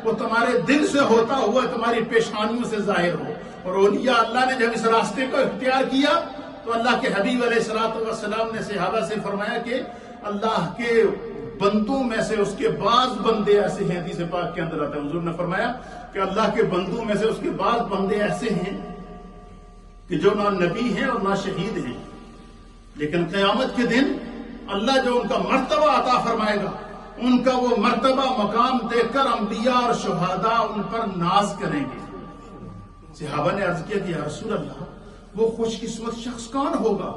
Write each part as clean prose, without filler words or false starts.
وہ تمہارے دل سے ہوتا ہوا تمہاری پیشانیوں سے ظاہر ہو. اور اولیاء اللہ نے جب اس راستے کو اختیار کیا تو اللہ کے حبیب علیہ الصلوۃ والسلام نے صحابہ سے فرمایا کہ اللہ کے بندوں میں سے اس کے بعض بندے ایسے ہیں. حدیث پاک کے اندر آتا ہے حضور نے فرمایا کہ اللہ کے بندوں میں سے اس کے بعض بندے ایسے ہیں کہ جو نہ نبی ہیں اور نہ شہید ہیں، لیکن قیامت کے دن اللہ جو ان کا مرتبہ عطا فرمائے گا، ان کا وہ مرتبہ مقام دیکھ کر انبیاء اور شہداء ان پر ناز کریں گے. صحابہ نے عرض کیا کہ یا رسول اللہ، وہ خوش قسمت شخص کون ہوگا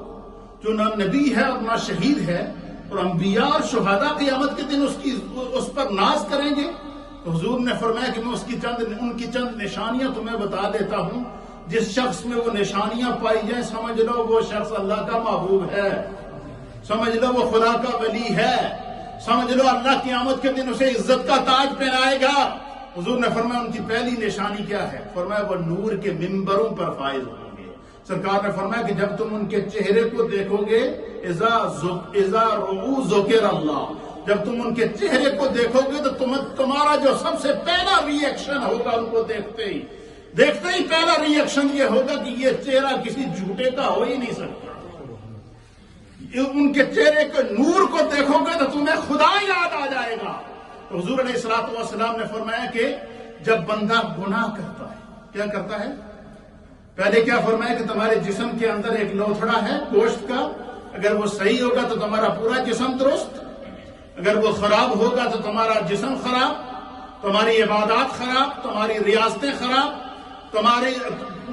جو نہ نبی ہے اور نہ شہید ہے اور انبیاء اور شہداء قیامت کے دن اس پر ناز کریں گے؟ تو حضور نے فرمایا کہ میں ان کی چند نشانیاں تمہیں بتا دیتا ہوں. جس شخص میں وہ نشانیاں پائی جائیں سمجھ لو وہ شخص اللہ کا محبوب ہے، سمجھ لو وہ خدا کا ولی ہے، سمجھ لو اللہ قیامت کے دن اسے عزت کا تاج پہنائے گا. حضور نے فرمایا ان کی پہلی نشانی کیا ہے؟ فرمایا وہ نور کے منبروں پر فائز ہوں گے. سرکار نے فرمایا کہ جب تم ان کے چہرے کو دیکھو گے اذا رؤوا ذکر اللہ، جب تم ان کے چہرے کو دیکھو گے تو تمہارا جو سب سے پہلا ری ایکشن ہوگا ان کو دیکھتے ہی پہلا ری ایکشن یہ ہوگا کہ یہ چہرہ کسی جھوٹے کا ہو ہی نہیں سکتا. ان کے چہرے کے نور کو دیکھو گے تو تمہیں خدا یاد آ جائے گا. تو حضور علیہ الصلوۃ والسلام نے فرمایا کہ جب بندہ گناہ کرتا ہے، کیا کرتا ہے؟ پہلے کیا فرمایا کہ تمہارے جسم کے اندر ایک لوتھڑا ہے گوشت کا، اگر وہ صحیح ہوگا تو تمہارا پورا جسم درست، اگر وہ خراب ہوگا تو تمہارا جسم خراب، تمہاری عبادات خراب، تمہاری ریاستیں خراب،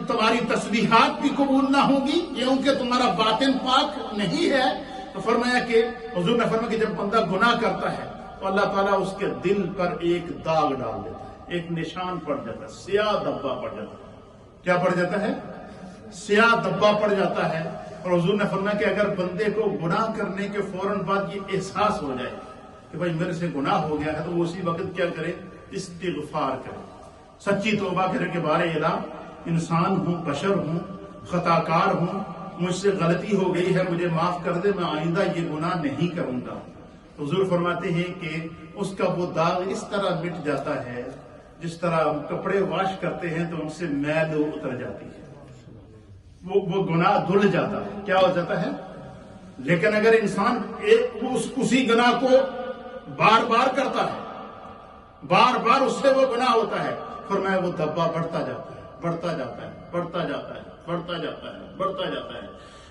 تمہاری تسبیحات بھی قبول نہ ہوں گی کیونکہ تمہارا باطن پاک نہیں ہے. تو فرمایا کہ حضور نے فرمایا کہ جب بندہ گناہ کرتا ہے تو اللہ تعالیٰ اس کے دل پر ایک داغ ڈال دیتا ہے، ایک نشان پڑ جاتا ہے، سیاہ دھبا پڑ جاتا ہے. کیا پڑ جاتا ہے؟ سیاہ دھبا پڑ جاتا ہے. اور حضور نے فرمایا کہ اگر بندے کو گناہ کرنے کے فوراً بعد یہ احساس ہو جائے کہ بھائی میرے سے گناہ ہو گیا ہے تو وہ اسی وقت کیا کرے؟ استغفار کرے، سچی توبہ کرے کہ بارے الہ انسان ہوں، بشر ہوں، خطا کار ہوں، مجھ سے غلطی ہو گئی ہے، مجھے معاف کر دے، میں آئندہ یہ گناہ نہیں کروں گا. حضور فرماتے ہیں کہ اس کا وہ داغ اس طرح مٹ جاتا ہے جس طرح ہم کپڑے واش کرتے ہیں تو ان سے میل اتر جاتی ہے، وہ گناہ دھل جاتا ہے. کیا ہو جاتا ہے؟ لیکن اگر انسان اسی گناہ کو بار بار کرتا ہے، بار بار اس سے وہ گناہ ہوتا ہے، فرمایا وہ دھبا بڑھتا جاتا ہے، بڑھتا جاتا ہے، بڑھتا جاتا ہے، بڑھتا جاتا ہے، بڑھتا جاتا ہے،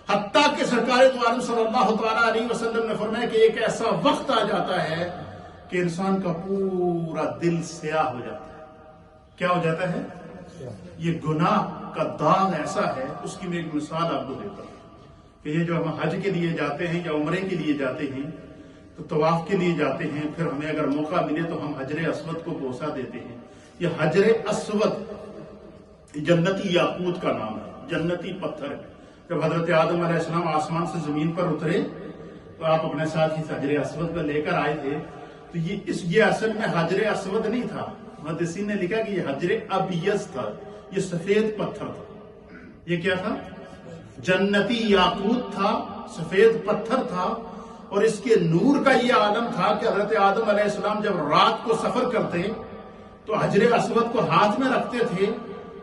حتیٰ کہ سرکار دو عالم صلی اللہ تعالیٰ علیہ وسلم نے فرمایا کہ ایک ایسا وقت آ جاتا ہے کہ انسان کا پورا دل سیاہ ہو جاتا ہے. کیا ہو جاتا ہے؟ یہ گناہ کا داغ ایسا ہے. اس کی میں ایک مثال آپ کو دیتا ہوں کہ یہ جو ہم حج کے لیے جاتے ہیں یا عمرے کے لیے جاتے ہیں تو طواف کے لیے جاتے ہیں، پھر ہمیں اگر موقع ملے تو ہم حجر اسود کو بوسہ دیتے ہیں. یہ حجر اسود جنتی یاقوت کا نام ہے، جنتی پتھر ہے. جب حضرت آدم علیہ السلام آسمان سے زمین پر اترے تو آپ اپنے ساتھ ہی حجر اسود کو لے کر آئے تھے. تو یہ اصل میں حجر اسود نہیں تھا، محدثین نے لکھا کہ یہ حجر ابیض تھا، یہ سفید پتھر تھا. یہ کیا تھا؟ جنتی یاقوت تھا، سفید پتھر تھا. اور اس کے نور کا یہ عالم تھا کہ حضرت آدم علیہ السلام جب رات کو سفر کرتے تو حجر اسود کو ہاتھ میں رکھتے تھے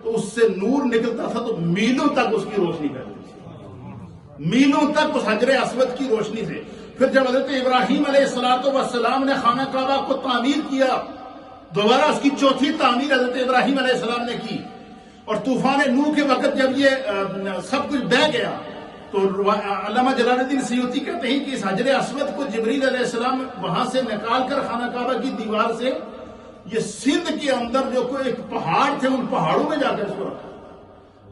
تو اس سے نور نکلتا تھا تو میلوں تک اس کی روشنی پھیلتی تھی، میلوں تک اس حجر اسود کی روشنی سے. پھر جب حضرت ابراہیم علیہ السلام نے خانہ کعبہ کو تعمیر کیا، دوبارہ اس کی چوتھی تعمیر حضرت ابراہیم علیہ السلام نے کی، اور طوفان نوح کے وقت جب یہ سب کچھ بہہ گیا تو علامہ جلال الدین سیوطی کہتے ہیں کہ اس حجر اسود کو جبریل علیہ السلام وہاں سے نکال کر خانہ کعبہ کی دیوار سے یہ سندھ کے اندر جو کوئی ایک پہاڑ تھے ان پہاڑوں میں جا کر اس کو رکھا.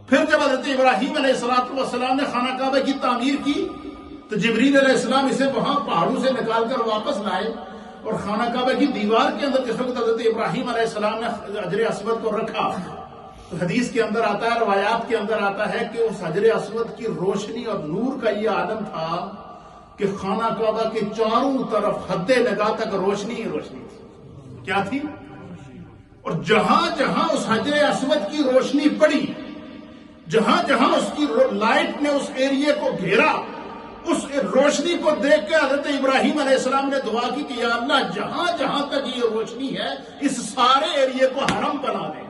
پھر جب حضرت ابراہیم علیہ السلام نے خانہ کعبہ کی تعمیر کی تو جبریل علیہ السلام اسے وہاں پہاڑوں سے نکال کر واپس لائے اور خانہ کعبہ کی دیوار کے اندر جس وقت حضرت ابراہیم علیہ السلام نے حجر اسود کو رکھا تو حدیث کے اندر آتا ہے، روایات کے اندر آتا ہے کہ اس حجر اسود کی روشنی اور نور کا یہ عالم تھا کہ خانہ کعبہ کے چاروں طرف حد نگاہ تک روشنی ہی روشنی تھی. کیا تھی؟ اور جہاں جہاں اس حجر اسود کی روشنی پڑی، جہاں جہاں اس کی لائٹ نے اس ایریے کو گھیرا، اس روشنی کو دیکھ کے حضرت ابراہیم علیہ السلام نے دعا کی کہ یا اللہ جہاں جہاں تک یہ روشنی ہے اس سارے ایریے کو حرم بنا دے۔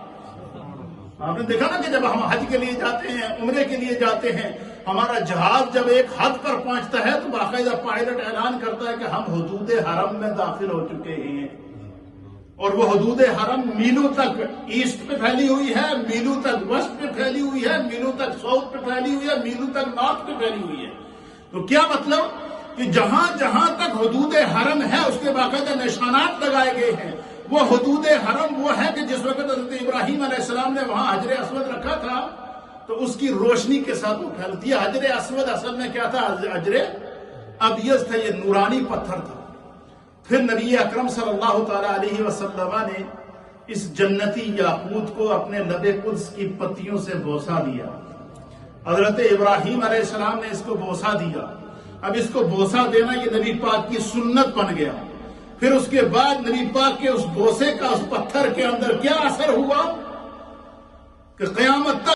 آپ نے دیکھا نا کہ جب ہم حج کے لیے جاتے ہیں، عمرے کے لیے جاتے ہیں، ہمارا جہاز جب ایک حد پر پہنچتا ہے تو باقاعدہ پائلٹ اعلان کرتا ہے کہ ہم حدود حرم میں داخل ہو چکے ہیں، اور وہ حدود حرم میلوں تک ایسٹ پہ پھیلی ہوئی ہے، میلوں تک ویسٹ پہ پھیلی ہوئی ہے، میلوں تک ساؤتھ پہ پھیلی ہوئی ہے، میلوں تک نارتھ پہ پھیلی ہوئی ہے۔ تو کیا مطلب کہ جہاں جہاں تک حدود حرم ہے اس کے باقاعدہ نشانات لگائے گئے ہیں۔ وہ حدود حرم وہ ہے کہ جس وقت حضرت ابراہیم علیہ السلام نے وہاں حجر اسود رکھا تھا تو اس کی روشنی کے ساتھ وہ پھیلتی ہے۔ حجر اسود اصل میں کیا تھا؟ حجر ابیض تھا، یہ نورانی پتھر تھا۔ پھر نبی اکرم صلی اللہ تعالی علیہ وسلم نے اس جنتی یاقوت کو اپنے لب قدس کی پتیوں سے بوسہ دیا۔ حضرت ابراہیم علیہ السلام نے اس کو بوسہ دیا۔ اب اس کو بوسہ دینا یہ نبی پاک کی سنت بن گیا۔ پھر اس کے بعد نبی پاک کے اس بوسے کا اس پتھر کے اندر کیا اثر ہوا کہ قیامت تک